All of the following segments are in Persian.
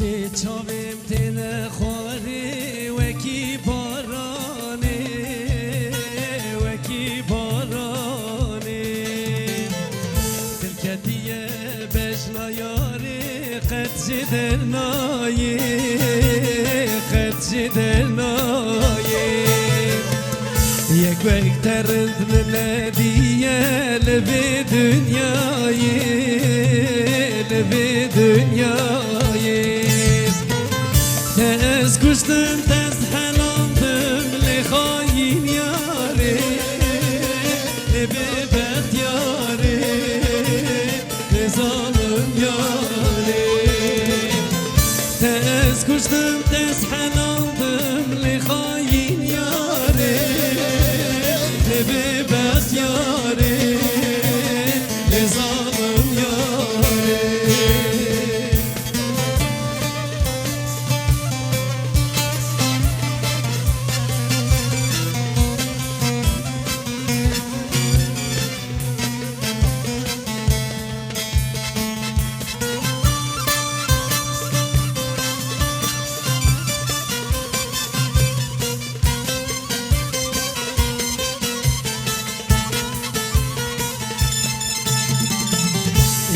لی چاویم تن خواری وکی بارانه وکی بارانه دلکتیه بجنا یاری قدجی درنایی قدجی درنایی یک وقت ترند من دیه لبی dünyayı لبی dünyayı tez kuştum tez helandım li hain yari lebi behtiyari li zalim yari tez kuştum tez helandım li hain yari lebi behtiyari li zalim yari.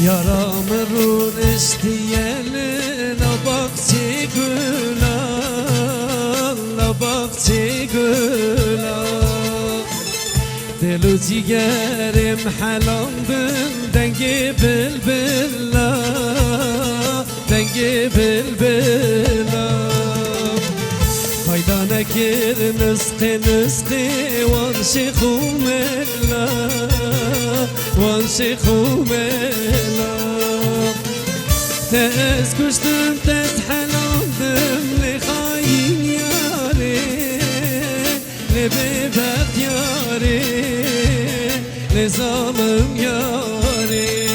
Yaramı run isteyenin a bakçı gülan a bakçı gülan Delu ciğerim halandım dengi bülbülla dengi bülbülla Fayda nekir nızkı nızkı van şikhumella van şikhumella tez kuştum tez helandım li hain yari lebi behtiyari li zalim yari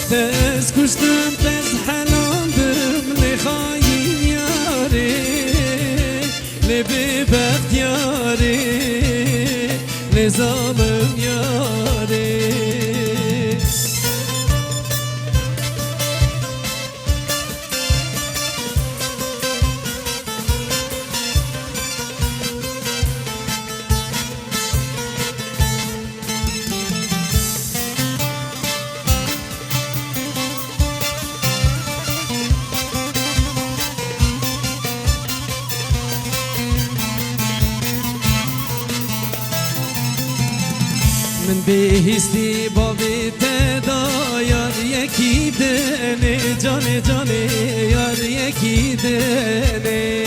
tez kuştum tez helandım li hain yari lebi behtiyari li zalim yari. من بهستی با بیتدا یار یکی دنه جانه جانه یار یکی دنه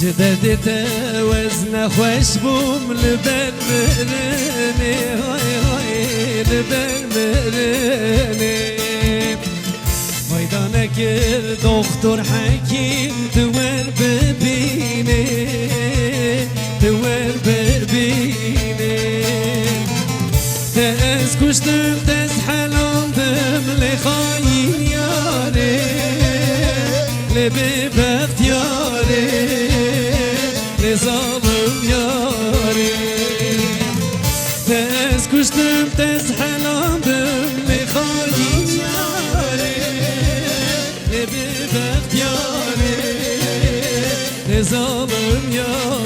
جددت وزن خوش بوم لبن مرنه های های لبن مرنه فایده نکر دکتر حکیم دور ببینه دور ببینه tez kuştum tez helandım li hain yari lebi behtiyari li zalim yari tez kuştum tez helandım li hain yari lebi behtiyari li zalim yari.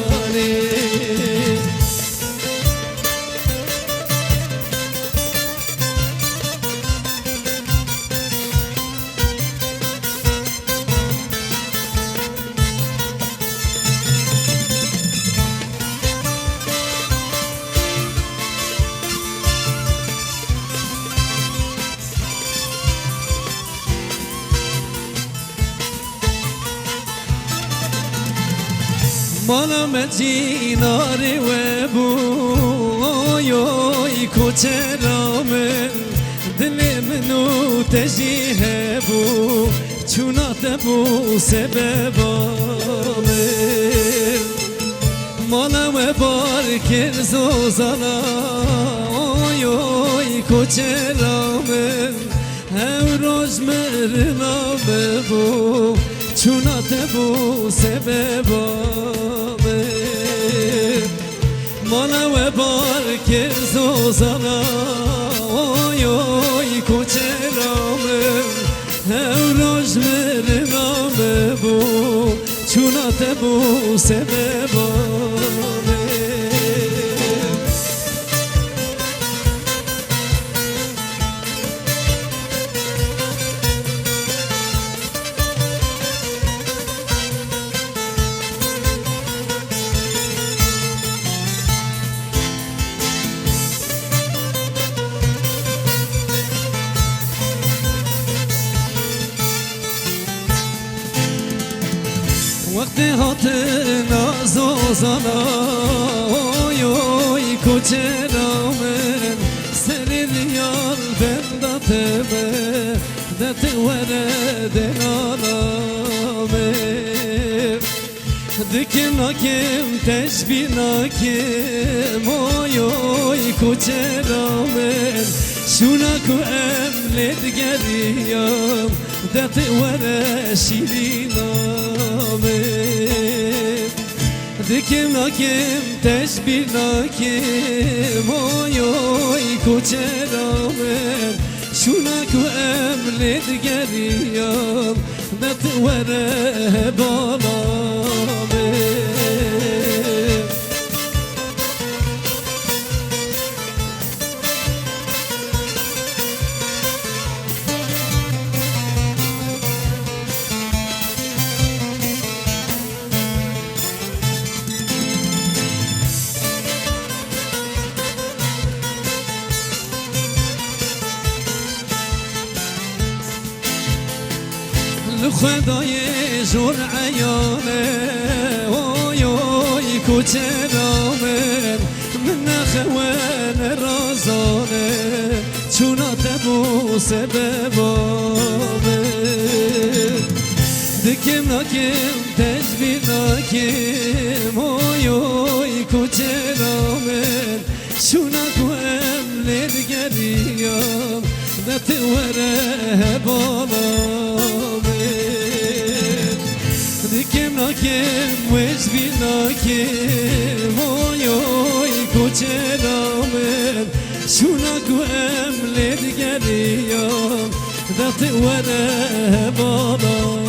مالا مدیناری و بوی کوچرامن دل منو تجیه بو چونات بو سببامن مالا و بار کرزو زالا اوی کوچرامن هم روز مرنا ببو چونات بو سببامه مانا و بار کرزو زالا اوی اوی کوچرامه روز مرنام بو چونات بو سببانه وقتی هات نازوزانا اوی کوچرامن سری ریال بنداتمه دت ورد نالامه دکم ناکم تشبی ناکم اوی کوچرامن شوناکو املت گریم دت ور شیرینامه دکم ناکم تشبیر ناکم اوی کوچرامن شوناکو املت گریم دت ور بالامه خدای زور عیانه اوی اوی کوچرامن من نخوان رازانه چونات بو سببامه دکم ناکم تجبیر ناکم اوی اوی کوچرامن شوناکو املت گریم دت وره بالامه دکم ناکم وجبی ناکم اوی اوی کوچرامن شوناکو املت گریم دت ور بالا